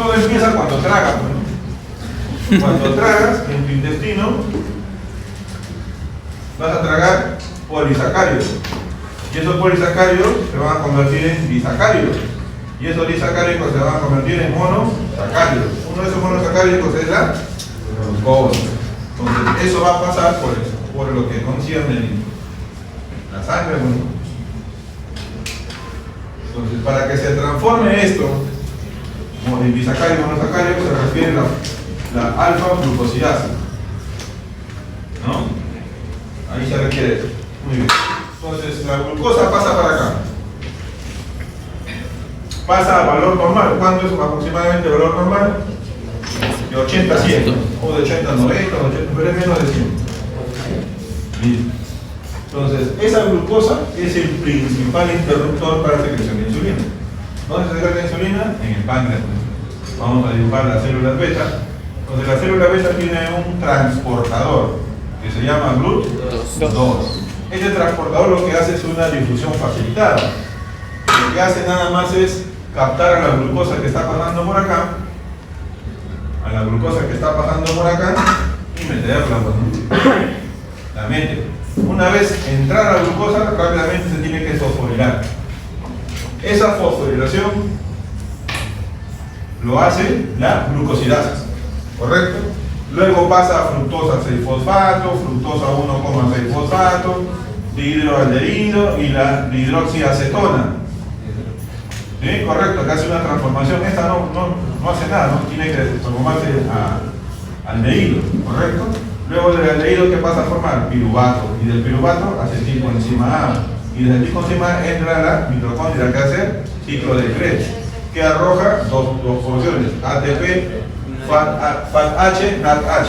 Todo empieza cuando tragas, ¿no? Cuando tragas en tu intestino, vas a tragar polisacáridos. Y esos polisacáridos se van a convertir en disacáridos. Y esos disacáridos se van a convertir en monosacáridos. Uno de esos monosacáridos es la glucosa. Entonces, eso va a pasar por lo que concierne la sangre. Bueno. Entonces, para que se transforme esto en disacárido monosacárido, se refiere a la alfa-glucosidasa, ¿no? Ahí se requiere eso. Muy bien. Entonces, la glucosa pasa para acá. Pasa al valor normal. ¿Cuánto es aproximadamente el valor normal? De 80 a 100. O de 80 a 90, pero es menos de 100. Bien. Entonces, esa glucosa es el principal interruptor para la secreción de insulina. ¿Dónde se secreta la insulina? En el páncreas. Vamos a dibujar las células beta. Entonces, la célula beta tiene un transportador que se llama GLUT2. Este transportador lo que hace es una difusión facilitada. Lo que hace nada más es captar a la glucosa que está pasando por acá, y meterla, la mete. Una vez entrada la glucosa, rápidamente se tiene que fosforilar. Esa fosforilación lo hace la glucosidasa, ¿correcto? Luego pasa a fructosa 6-fosfato, fructosa 1,6-fosfato, dihidroaldehído y la dihidroxiacetona. ¿Sí? Correcto, que hace una transformación. Esta no hace nada, no tiene que transformarse a aldehído, ¿correcto? Luego del aldehído, ¿qué pasa a formar? Piruvato. Y del piruvato, acetilcoenzima A. Y del acetilcoenzima A entra la mitocondria que hace ciclo de Krebs, que arroja dos porciones, ATP, FATH, NADH.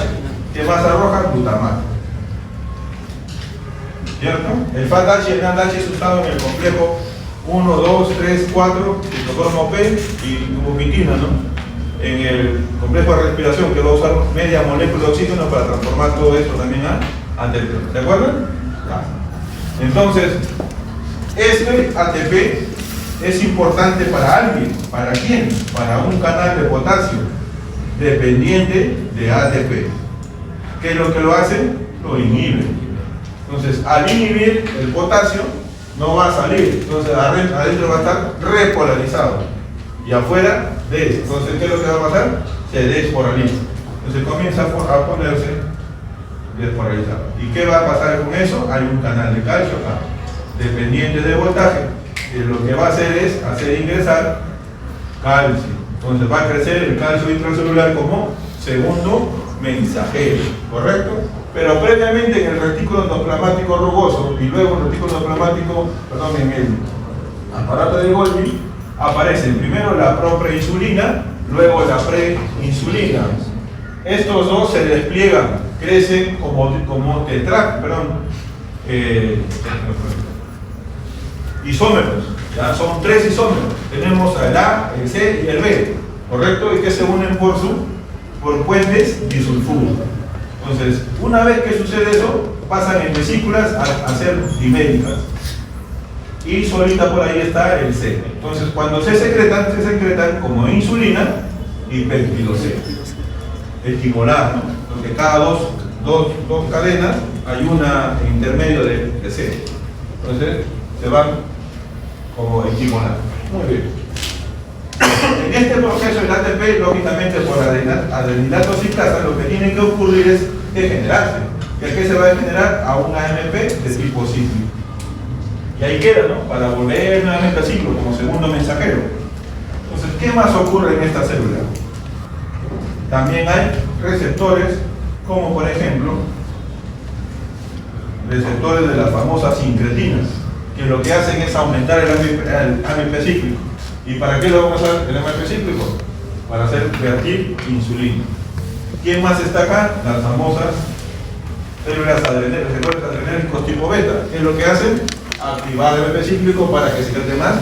¿Qué más arroja? Glutamato. ¿Cierto? El FATH y el NADH es usado en el complejo 1, 2, 3, 4, citocromo P y tubumitina, ¿no? En el complejo de respiración, que va a usar media molécula de oxígeno para transformar todo esto también a ATP. ¿De acuerdo? Entonces, este ATP es importante para alguien. ¿Para quién? Para un canal de potasio dependiente de ATP. ¿Qué es lo que lo hace? Lo inhibe. Entonces, al inhibir el potasio, no va a salir. Entonces, adentro va a estar repolarizado. Y afuera, entonces, ¿qué es lo que va a pasar? Se despolariza. Entonces, comienza a ponerse despolarizado. ¿Y qué va a pasar con eso? Hay un canal de calcio acá, dependiente de voltaje, que lo que va a hacer es hacer ingresar calcio. Entonces va a crecer el calcio intracelular como segundo mensajero, ¿correcto? Pero previamente en el retículo endoplasmático rugoso y luego en el retículo endoplasmático, en el aparato de Golgi, aparecen primero la propreinsulina, luego la preinsulina. Estos dos se despliegan, crecen como isómeros. ¿Ya? Son tres isómeros. Tenemos el A, el C y el B, ¿correcto? Y que se unen por puentes disulfuros. Entonces, una vez que sucede eso, pasan en vesículas a ser diméricas. Y solita por ahí está el C. Entonces, cuando se secretan como insulina y péptido C. Estimolado, ¿no? Porque cada dos cadenas hay una intermedio de C. Entonces, se van como estimulado. Muy bien. En este proceso el ATP, lógicamente por adenilato citasa, lo que tiene que ocurrir es degenerarse. ¿Y a qué se va a degenerar? A una AMP de tipo cíclico. Y ahí queda, ¿no? Para volver nuevamente al ciclo como segundo mensajero. Entonces, ¿qué más ocurre en esta célula? También hay receptores, como por ejemplo, receptores de las famosas sincretinas, que lo que hacen es aumentar el AMP cíclico. ¿Y para qué lo vamos a usar el AMP cíclico? Para hacer vertir insulina. ¿Quién más está acá? Las famosas células adrenérgicos tipo beta. ¿Qué es lo que hacen? Activar el AMP cíclico para que secrete más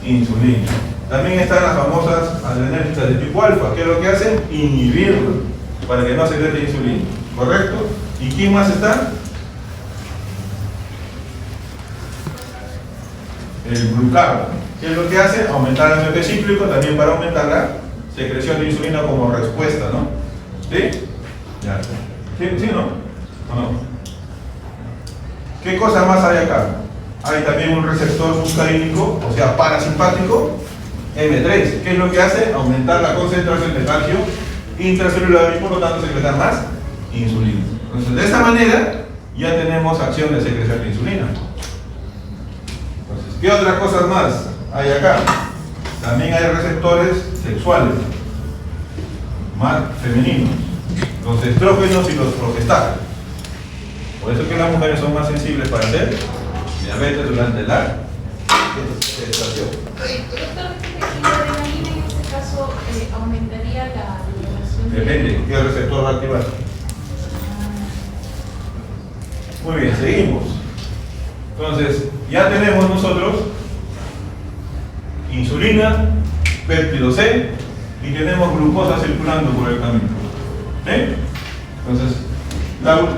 insulina. También están las famosas adrenérgicas de tipo alfa. ¿Qué es lo que hacen? Inhibirlo para que no secrete insulina. ¿Correcto? ¿Y quién más está? El glucagón. ¿Qué es lo que hace? Aumentar el AMP cíclico también para aumentar la secreción de insulina como respuesta, ¿no? ¿Sí? Ya. ¿Sí, no? ¿O no? ¿Qué cosa más hay acá? Hay también un receptor muscarínico, o sea, parasimpático, M3. ¿Qué es lo que hace? Aumentar la concentración de calcio intracelular y por lo tanto secretar más insulina. Entonces, de esta manera ya tenemos acción de secreción de insulina. Entonces, ¿qué otras cosas más hay acá? También hay receptores sexuales, más femeninos, los estrógenos y los progestágenos. Por eso que las mujeres son más sensibles para hacer diabetes durante la gestación. Doctor, ¿y la adrenalina en este caso aumentaría la liberación? Depende, ¿qué receptor va a activar? Muy bien, seguimos. Entonces, ya tenemos nosotros insulina, péptido C y tenemos glucosa circulando por el camino. ¿Sí? Entonces,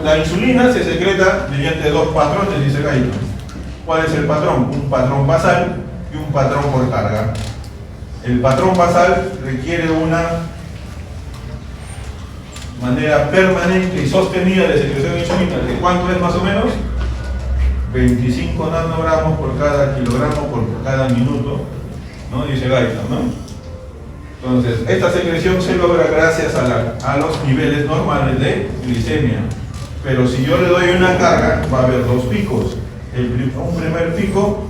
la insulina se secreta mediante dos patrones, dice Guyton. ¿Cuál es el patrón? Un patrón basal y un patrón por carga. El patrón basal requiere una manera permanente y sostenida de secreción de insulina. ¿De cuánto es más o menos? 25 nanogramos por cada kilogramo por cada minuto, ¿no? Dice Guyton, ¿no? Entonces, esta secreción se logra gracias a los niveles normales de glicemia. Pero si yo le doy una carga, va a haber dos picos. Un primer pico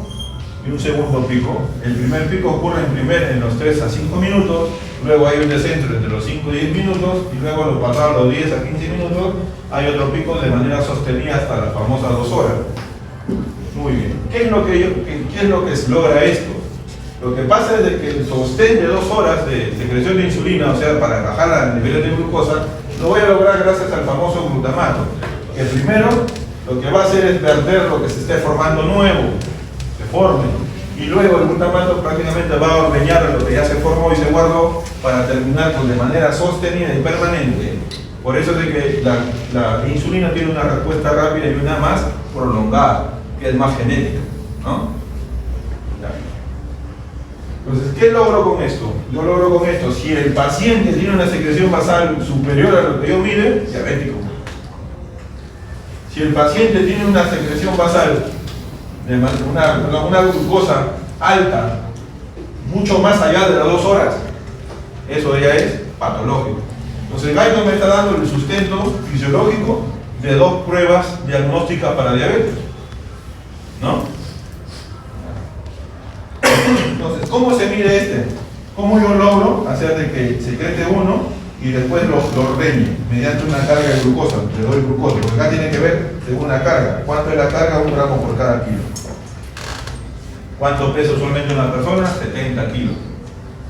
y un segundo pico. El primer pico ocurre en los 3 a 5 minutos, luego hay un descenso entre los 5 y 10 minutos, y luego lo pasado los 10 a 15 minutos, hay otro pico de manera sostenida hasta las famosas 2 horas. Muy bien. ¿Qué es lo que logra esto? Lo que pasa es de que el sostén de 2 horas de secreción de insulina, o sea, para bajar el nivel de glucosa, lo voy a lograr gracias al famoso glutamato, que primero lo que va a hacer es verter lo que se esté formando nuevo, se forme, y luego el glutamato prácticamente va a ordeñar lo que ya se formó y se guardó para terminar de manera sostenida y permanente. Por eso es de que la insulina tiene una respuesta rápida y una más prolongada, que es más genética, ¿no? Entonces, ¿qué logro con esto? Yo logro con esto, si el paciente tiene una secreción basal superior a lo que yo mide, diabético. Si el paciente tiene una secreción basal de una glucosa alta, mucho más allá de las 2 horas, eso ya es patológico. Entonces, Guyton me está dando el sustento fisiológico de 2 pruebas diagnósticas para diabetes, ¿no? Entonces, ¿cómo se mide este? ¿Cómo yo logro hacer de que secrete uno y después lo ordeñe mediante una carga de glucosa? Le doy glucosa, porque acá tiene que ver según la carga. ¿Cuánto es la carga? 1 gramo por cada kilo. ¿Cuánto pesa usualmente una persona? 70 kilos.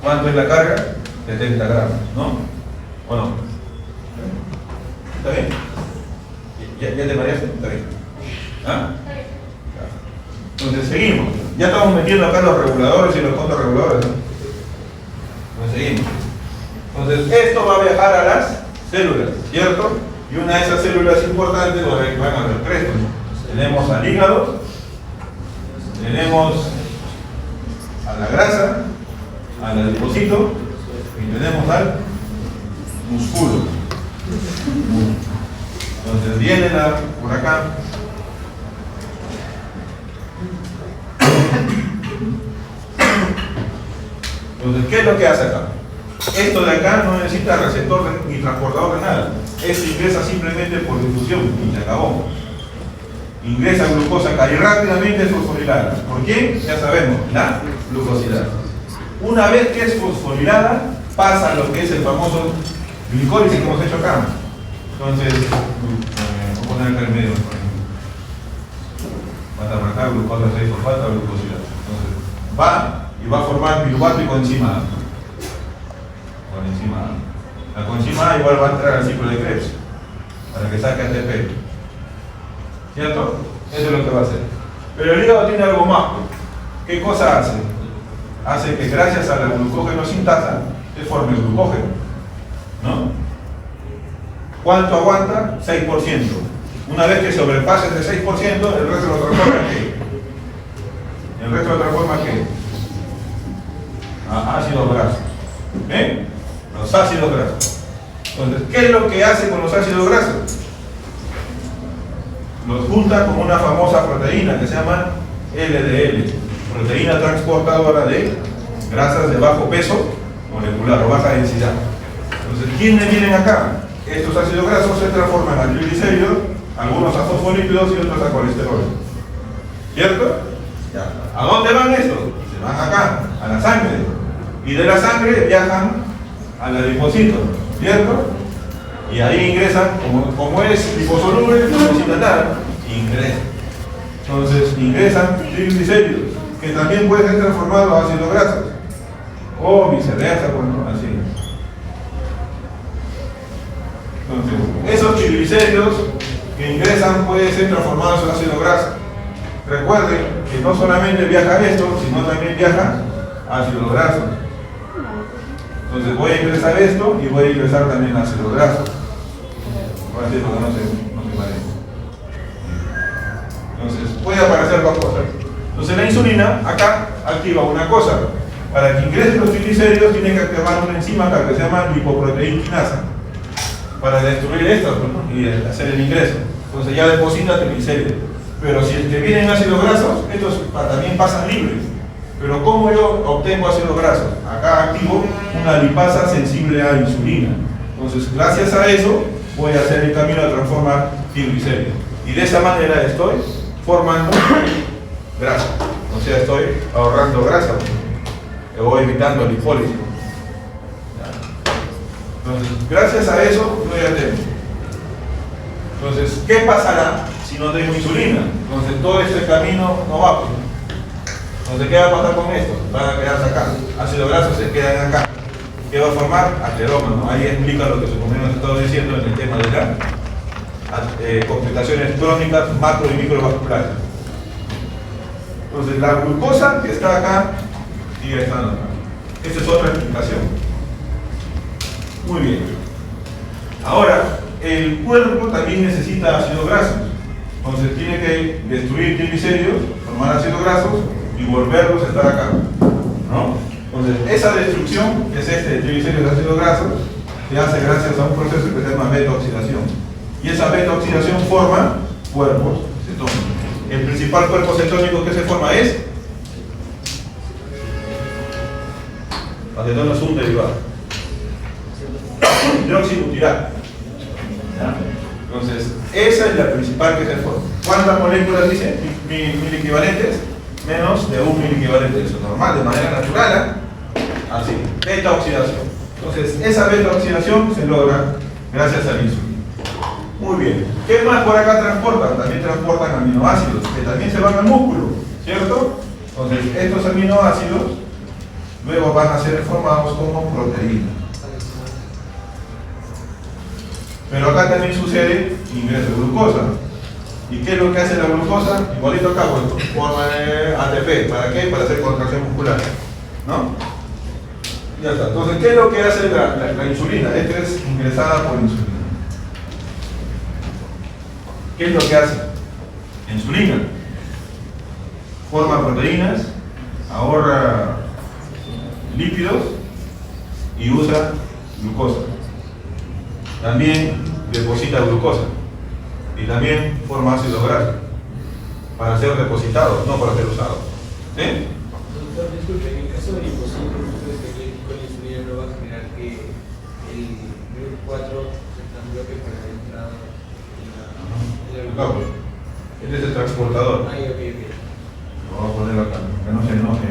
¿Cuánto es la carga? 70 gramos, ¿no? ¿O no? ¿Está bien? ¿Ya te mareaste? Está bien. ¿Ah? Entonces seguimos. Ya estamos metiendo acá los reguladores y los contrarreguladores, ¿no? Entonces seguimos. Entonces esto va a viajar a las células, ¿cierto? Y una de esas células importantes van a los crestos. Tenemos al hígado, tenemos a la grasa, al adipocito y tenemos al músculo. Entonces viene por acá. Entonces, ¿qué es lo que hace acá? Esto de acá no necesita receptor ni transportador de nada. Esto ingresa simplemente por difusión y se acabó. Ingresa glucosa acá y rápidamente es fosforilada. ¿Por qué? Ya sabemos, la glucosidad. Una vez que es fosforilada, pasa a lo que es el famoso glicólisis que hemos hecho acá. Entonces, voy a poner acá en medio. Va a marcar glucosa 6 fosfato, glucosidad. Entonces, va y va a formar piruvato y coenzima A. La coenzima A igual va a entrar al ciclo de Krebs para que saque ATP. ¿Cierto? Eso es lo que va a hacer. Pero el hígado tiene algo más. ¿Qué cosa hace? Hace que gracias a la glucógeno sintasa se forme el glucógeno, ¿no? ¿Cuánto aguanta? 6%. Una vez que sobrepase ese 6%, el resto lo transforma en ¿qué? El resto lo transforma en ¿qué? A ácidos grasos. ¿Ven? los ácidos grasos. Entonces, ¿qué es lo que hace con los ácidos grasos? Los junta con una famosa proteína que se llama LDL, proteína transportadora de grasas de bajo peso molecular o baja densidad. Entonces, ¿quiénes vienen acá? Estos ácidos grasos se transforman a triglicéridos, algunos a fosfolípidos y otros a colesterol. ¿Cierto? Ya. ¿A dónde van estos? Se van acá, a la sangre. Y de la sangre viajan al adipocito, ¿cierto? Y ahí ingresan, como es liposoluble, no necesita nada, ingresan. Entonces ingresan triglicéridos, que también pueden ser transformados a ácidos grasos. O viceversa, bueno, así. Entonces, esos triglicéridos que ingresan pueden ser transformados en ácidos grasos. Recuerden que no solamente viaja esto, sino también viaja ácidos grasos. Entonces voy a ingresar esto y voy a ingresar también ácidos grasos. Voy a decir porque no se parece. Entonces puede aparecer dos cosas. Entonces la insulina acá activa una cosa. Para que ingresen los triglicéridos tiene que activar una enzima acá que se llama lipoproteinasa para destruir esto, ¿no? Y hacer el ingreso. Entonces ya deposita triglicéridos. Pero si te vienen ácidos grasos, estos también pasan libres. Pero ¿cómo yo obtengo ácidos grasos? Acá activo una lipasa sensible a insulina. Entonces, gracias a eso, voy a hacer el camino a transformar triglicéridos. Y de esa manera estoy formando grasa. O sea, estoy ahorrando grasa o evitando el lipólisis. Entonces, gracias a eso, yo ya tengo. Entonces, ¿qué pasará si no tengo insulina? Entonces, todo este camino no va. Entonces, ¿qué va a pasar con esto? Van a quedarse acá. Ácidos grasos se quedan acá. ¿Qué va a formar? Atlerómano. Ahí explica lo que su compañero nos estaba diciendo en el tema de las complicaciones crónicas macro y microvasculares. Entonces, la glucosa que está acá sigue estando acá. Esa es otra explicación. Muy bien. Ahora, el cuerpo también necesita ácidos grasos. Entonces, tiene que destruir triglicéridos, formar ácidos grasos y volverlos a estar acá, ¿no? Entonces, esa destrucción, que es de triglicéridos y ácidos grasos, se hace gracias a un proceso que se llama beta-oxidación. Y esa beta-oxidación forma cuerpos cetónicos. El principal cuerpo cetónico que se forma es acetona es un derivado hidroxibutirato. Entonces, esa es la principal que se forma. ¿Cuántas moléculas dice? Mil equivalentes, menos de un mil equivalente. Eso es normal, de manera natural, así, beta-oxidación. Entonces, esa beta-oxidación se logra gracias al insulina. Muy bien. ¿Qué más por acá transportan? También transportan aminoácidos, que también se van al músculo, ¿cierto? Entonces, estos aminoácidos luego van a ser formados como proteínas. Pero acá también sucede ingreso de glucosa. ¿Y qué es lo que hace la glucosa? Igualito acá, pues, forma ATP. ¿Para qué? Para hacer contracción muscular, ¿no? Ya está. Entonces, ¿qué es lo que hace la insulina? Esta es ingresada por insulina. ¿Qué es lo que hace? Insulina forma proteínas, ahorra lípidos y usa glucosa. También deposita glucosa y también forma ácidos grasos para ser depositados, no para ser usados. ¿Sí? Doctor, disculpe, en el caso del imposible, ¿ustedes creen que con la insulina no va a generar que el GLUT4 se transbloque para la entrada de la glucosa? Este es el transportador. Ahí, ok. Lo voy a poner acá, que no se enoje.